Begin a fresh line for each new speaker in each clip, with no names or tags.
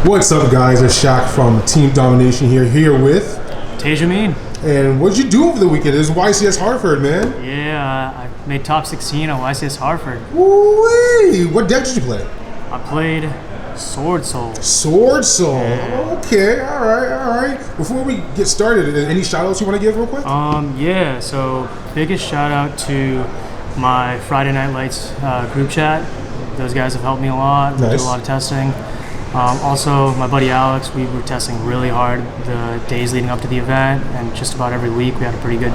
What's up, guys? It's Shaq from Team Domination here with
Tej Amin.
And what did you do over the weekend? It was YCS Hartford, man.
Yeah, I made top 16 at YCS Hartford.
Woo-wee! What deck did you play?
I played swordsoul.
Swordsoul.
Yeah.
Okay, all right. Before we get started, any shout-outs you want to give real quick?
Yeah. So biggest shout out to my Friday Night Lights group chat. Those guys have helped me a lot. We do a lot of testing. Also, my buddy Alex, we were testing really hard the days leading up to the event, and just about every week we had a pretty good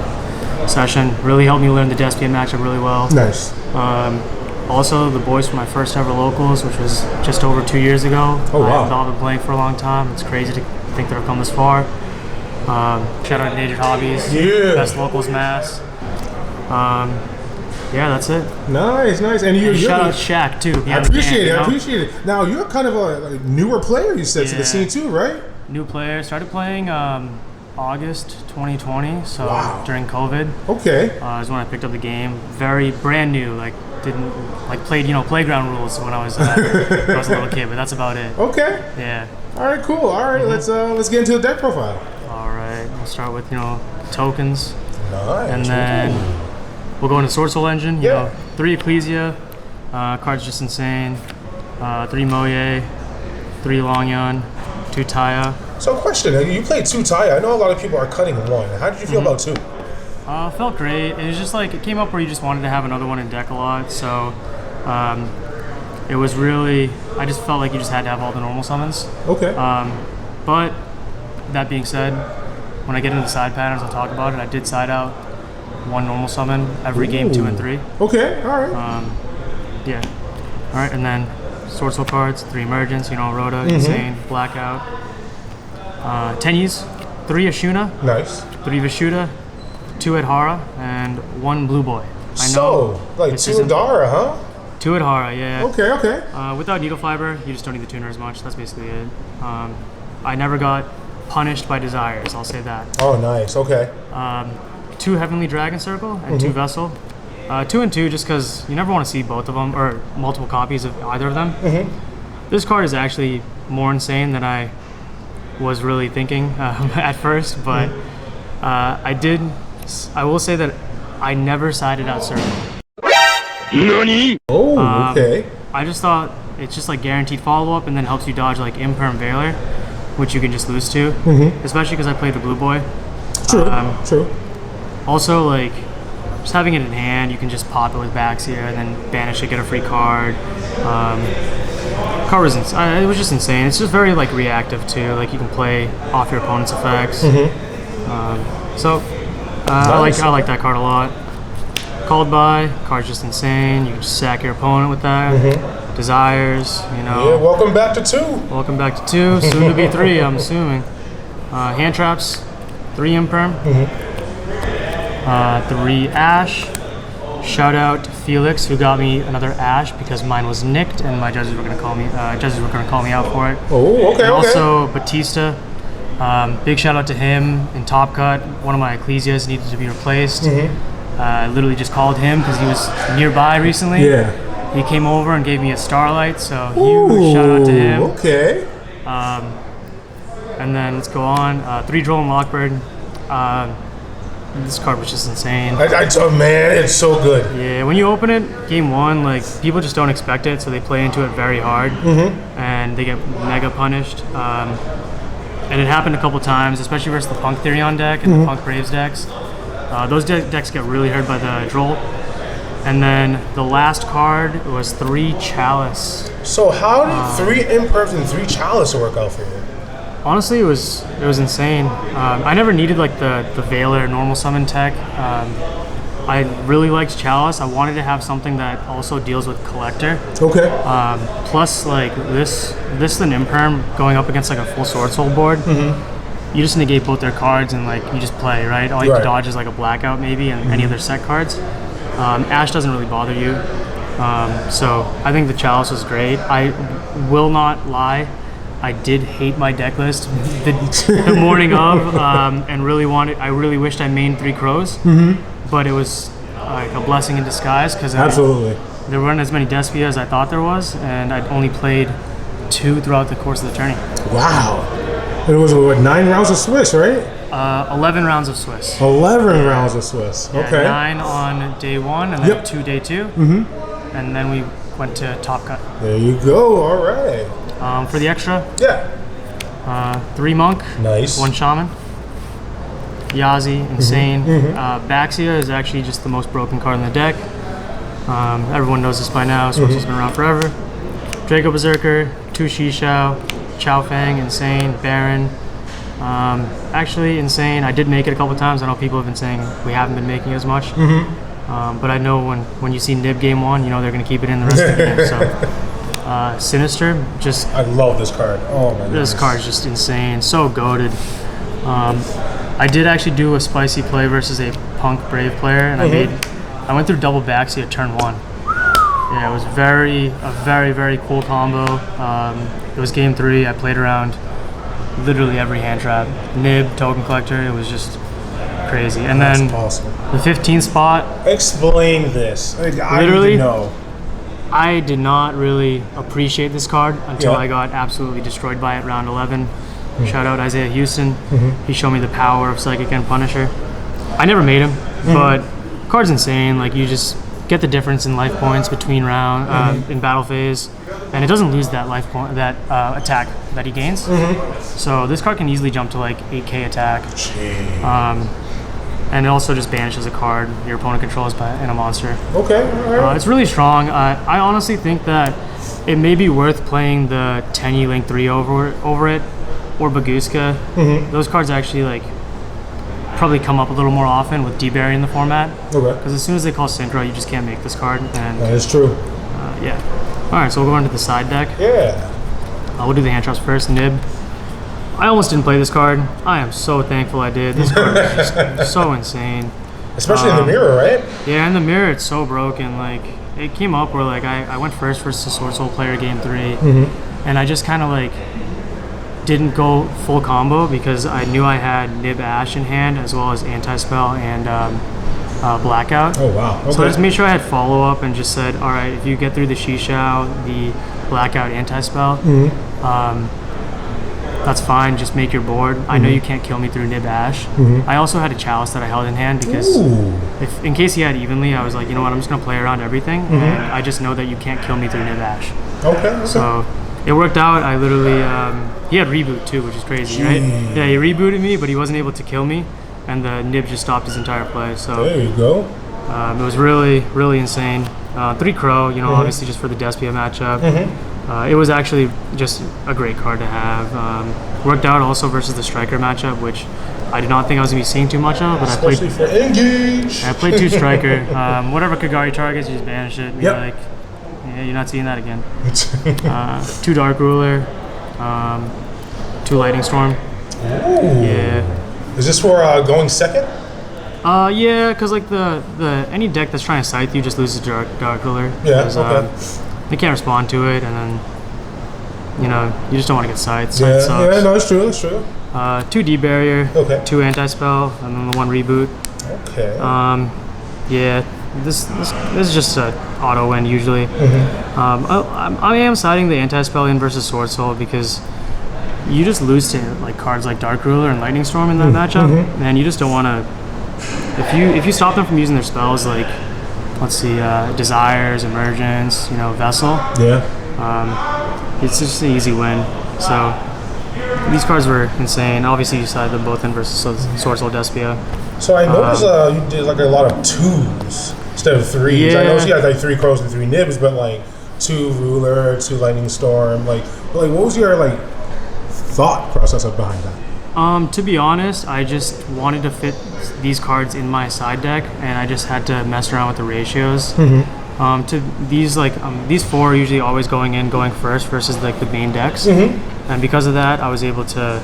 session. Really helped me learn the Despian matchup really well.
Nice.
Also, the boys from my first ever locals, which was just over 2 years ago.
Oh, wow.
I've not been playing for a long time. It's crazy to think that I've come this far. Shout out to Naked Hobbies.
Yeah.
Best locals mass. Yeah, that's it.
Nice. And
shout out Shaq too.
I appreciate it. Now you're kind of a newer player, you said, to the scene too, right?
New player. Started playing August 2020, so during COVID.
Okay.
Is when I picked up the game. Very brand new. Played playground rules when I was a little kid, but that's about it.
Okay.
Yeah.
All right. Cool. All right. Let's get into the deck profile.
All right. We'll start with tokens.
Nice.
And then we'll go into swordsoul engine. You know, 3 Ecclesia, cards just insane. 3 Moye, 3 Longyon, 2 Taya.
So, question: you played 2 Taya. I know a lot of people are cutting 1. How did you feel about 2?
Felt great. It was just it came up where you just wanted to have another one in deck a lot. So, it was really. I just felt like you just had to have all the normal summons.
Okay.
But that being said, when I get into the side patterns, I'll talk about it. I did side out 1 normal summon every game, 2 and 3.
Okay, all right.
All right, and then swordsoul cards, 3 emergence, Rhoda, insane, blackout. Tenyis, 3 Ashuna.
Nice.
3 Vishuddha, 2 Adhara, and 1 Blue Boy. I
know. So, 2 Adhara, huh?
2 Adhara, yeah.
Okay.
Without needle fiber, you just don't need the tuner as much. That's basically it. I never got punished by desires, I'll say that.
Oh, nice. Okay.
2 Heavenly Dragon Circle and 2 Vessel. 2 and 2 just because you never want to see both of them or multiple copies of either of them. This card is actually more insane than I was really thinking at first, but I will say that I never sided out Circle.
NANI? Oh, okay.
I just thought it's just guaranteed follow-up and then helps you dodge Imperm Veiler, which you can just lose to, especially because I played the Blue Boy.
True.
Also, just having it in hand, you can just pop it with Baxia and then banish it, get a free card. Card was it was just insane. It's just very reactive too. You can play off your opponent's effects. Nice. I like that card a lot. Called by card's just insane. You can just sack your opponent with that. Desires,
Yeah, welcome back to 2.
Welcome back to 2. Soon to be 3, I'm assuming. Hand traps, 3 Imperm. 3 Ash. Shout out to Felix, who got me another Ash because mine was nicked, and my judges were gonna call me. Out for it.
Oh, okay.
And also Batista. Big shout out to him in Top Cut. One of my Ecclesias needed to be replaced. I literally just called him because he was nearby recently.
Yeah.
He came over and gave me a Starlight, so huge shout out to him.
Okay.
And then let's go on. 3 Droll and Lockbird. This card was just insane.
Man, it's so good.
Yeah, when you open it, game 1, people just don't expect it, so they play into it very hard, and they get mega punished. And it happened a couple times, especially versus the Punk Therion deck and the Punk Braves decks. Those decks get really hurt by the Droll. And then the last card was 3 Chalice.
So how did 3 Imperfs and 3 Chalice work out for you?
Honestly, it was insane. I never needed the Veiler normal summon tech. I really liked Chalice. I wanted to have something that also deals with Collector.
Okay.
Plus, this and Imperm going up against a full swordsoul board. You just negate both their cards and you just play, right? All you have to dodge is a blackout maybe and any other set cards. Ash doesn't really bother you. So I think the Chalice was great. I will not lie. I did hate my deck list the morning of, and I really wished I mained 3 Crows, but it was a blessing in disguise because
absolutely
there weren't as many Despia as I thought there was, and I'd only played 2 throughout the course of the tourney.
Wow. It was, what, 9 rounds of Swiss, right?
11 rounds of Swiss.
11 rounds of Swiss.
Yeah,
Okay.
9 on day 1 and then 2 day 2. And then we went to Top Cut.
There you go. All right.
For the extra,
Yeah.
3 Monk,
Nice.
1 Shaman. Yazi, Insane. Baxia is actually just the most broken card in the deck. Everyone knows this by now. Swordsoul's been around forever. Draco Berserker, 2 Shishao, Chao Fang, Insane, Baron. Actually, Insane, I did make it a couple times. I know people have been saying we haven't been making it as much. But I know when you see Nib game 1, you know they're going to keep it in the rest of the game. So, Sinister, just...
I love this card. Oh, my
This card's just insane. So goated. I did actually do a spicy play versus a Punk Brave player, and I went through double Baxi at turn 1. Yeah, it was a very, very cool combo. It was game 3. I played around literally every hand trap. Nib, Token Collector, it was just crazy. And then
awesome.
The 15th spot.
Explain this. I
Literally,
need to know.
I did not really appreciate this card until I got absolutely destroyed by it round 11. Shout out Isaiah Houston. He showed me the power of Psychic and Punisher. I never made him, but card's insane. Like, you just get the difference in life points between round in battle phase, and it doesn't lose that life point, that attack that he gains. So this card can easily jump to like 8k attack. And it also just banishes a card your opponent controls in a monster.
Okay, all right.
It's really strong. I honestly think that it may be worth playing the Tenyi Link 3 over it, or Baguska. Those cards actually like probably come up a little more often with D-Berry in the format.
Okay.
Because as soon as they call Synchro, you just can't make this card. And
That is true.
yeah. All right, so we'll go into the side deck.
Yeah.
We'll do the hand traps first. Nib. I almost didn't play this card. I am so thankful I did. This card is just so insane.
Especially in the mirror, right?
Yeah, in the mirror, it's so broken. Like, it came up where like I went first versus a Sword Soul player game 3, and I just kind of like didn't go full combo because I knew I had Nib Ash in hand as well as Anti-Spell and Blackout.
Oh, wow. Okay.
So I just made sure I had follow-up and just said, all right, if you get through the Shishao, the Blackout, Anti-Spell, that's fine, just make your board. I know you can't kill me through Nib Ash. I also had a Chalice that I held in hand because if in case he had evenly, I was like, you know what, I'm just going to play around everything, and I just know that you can't kill me through Nib Ash.
Okay.
So it worked out. I literally, he had reboot too, which is crazy, right? Yeah, he rebooted me, but he wasn't able to kill me, and the Nib just stopped his entire play. So
There you go.
it was really, really insane. 3 Crow, you know, obviously just for the Despia matchup. It was actually just a great card to have. Worked out also versus the Striker matchup, which I did not think I was going to be seeing too much of, but
Especially for Engage.
I played 2 Striker. Whatever Kagari targets, you just banish it. And you're like, yeah, you're not seeing that again. 2 Dark Ruler, 2 Lightning Storm.
Ooh.
Yeah.
Is this for going second?
Yeah, because like the any deck that's trying to scythe you just loses Dark Ruler.
Yeah,
'cause,
okay.
They can't respond to it, and then you know you just don't want to get scythed.
Yeah,
Scythe sucks.
yeah, no, it's true, it's true.
2 D barrier,
Okay.
2 anti-spell, and then the 1 reboot.
Okay.
Yeah, this is just a auto win usually. I am siding the anti-spell in versus Sword Soul because you just lose to like cards like Dark Ruler and Lightning Storm in that matchup, and you just don't want to. If you stop them from using their spells, like let's see, Desires, Emergence, you know, Vessel.
Yeah.
It's just an easy win. So these cards were insane. Obviously, you sided them both in versus Sword Soul Despia.
So I noticed you did like a lot of 2s instead of 3s. I noticed you had like 3 Crows and 3 Nibs, but like 2 Ruler, 2 Lightning Storm. Like what was your like thought process behind that?
To be honest, I just wanted to fit these cards in my side deck, and I just had to mess around with the ratios. To these these 4 are usually always going first versus like the main decks, and because of that, I was able to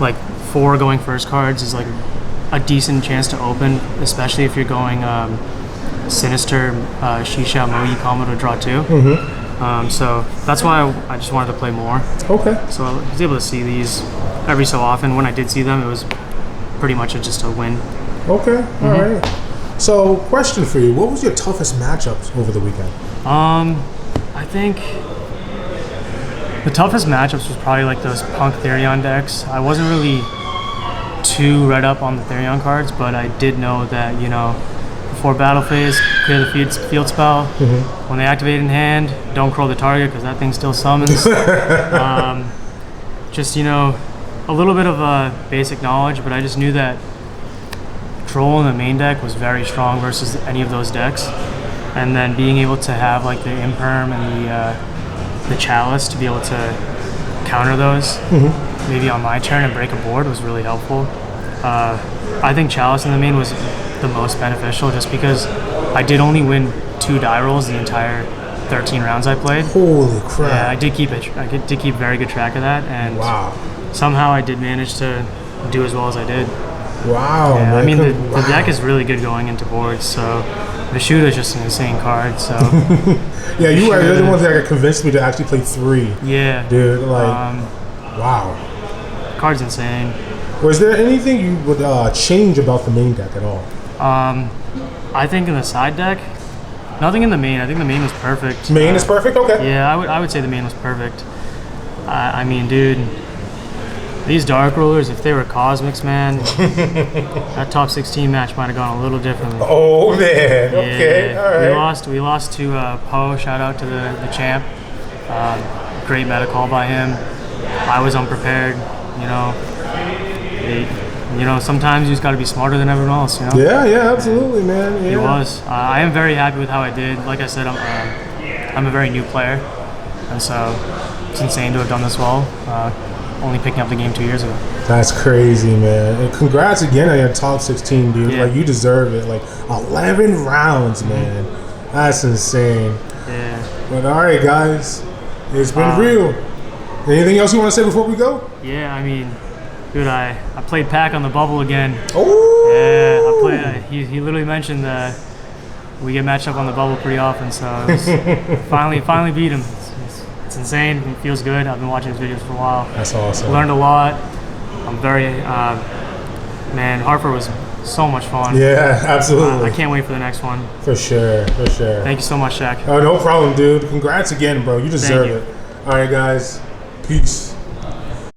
like 4 going first cards is like a decent chance to open, especially if you're going Sinister, Shisha, Moe combo to draw 2. So that's why I just wanted to play more.
Okay.
So I was able to see these every so often. When I did see them, it was pretty much just a win.
Okay. All right. So, question for you: what was your toughest matchups over the weekend?
I think The toughest matchups was probably like those Punk Therion decks. I wasn't really too read up on the Therion cards, but I did know that, you know, before battle phase, clear the field spell. When they activate in hand, don't curl the target because that thing still summons. Just, you know, a little bit of basic knowledge, but I just knew that Troll in the main deck was very strong versus any of those decks. And then being able to have like the Imperm and the Chalice to be able to counter those maybe on my turn and break a board was really helpful. I think Chalice in the main was the most beneficial just because I did only win 2 die rolls the entire 13 rounds I played.
Holy crap.
Yeah, I did keep very good track of that, and somehow I did manage to do as well as I did.
Wow.
Yeah,
man.
I mean, the deck is really good going into boards, so Vishuda is just an insane card, so.
Yeah, you're the one that convinced me to actually play 3.
Yeah.
Dude, like, wow.
Card's insane.
Was there anything you would change about the main deck at all?
I think in the side deck, nothing in the main. I think the main was perfect.
Main is perfect? Okay.
Yeah, I would say the main was perfect. I mean, dude, these Dark Rulers, if they were Cosmics, man, that top 16 match might have gone a little differently.
Oh, man.
Yeah,
Okay, all right.
We lost to Poe. Shout out to the champ. Great meta call by him. I was unprepared, you know. Sometimes you just got to be smarter than everyone else, you know?
Yeah, absolutely, man. Yeah.
It was. I am very happy with how I did. Like I said, I'm a very new player, and so it's insane to have done this well. Only picking up the game 2 years ago.
That's crazy, man. And congrats again on your top 16, dude.
Yeah.
Like, you deserve it. Like, 11 rounds, man. That's insane.
Yeah.
But all right, guys. It's been real. Anything else you want to say before we go?
Yeah, I mean, dude, I played Pack on the bubble again.
Oh.
Yeah, I played. He literally mentioned that we get matched up on the bubble pretty often, so it was finally beat him. It's insane. It feels good. I've been watching his videos for a while.
That's awesome.
Learned a lot. I'm very man. Hartford was so much fun.
Yeah, absolutely.
I can't wait for the next one.
For sure.
Thank you so much, Shaq.
Oh, no problem, dude. Congrats again, bro. You deserve
Thank you.
it. All right, guys. Peace.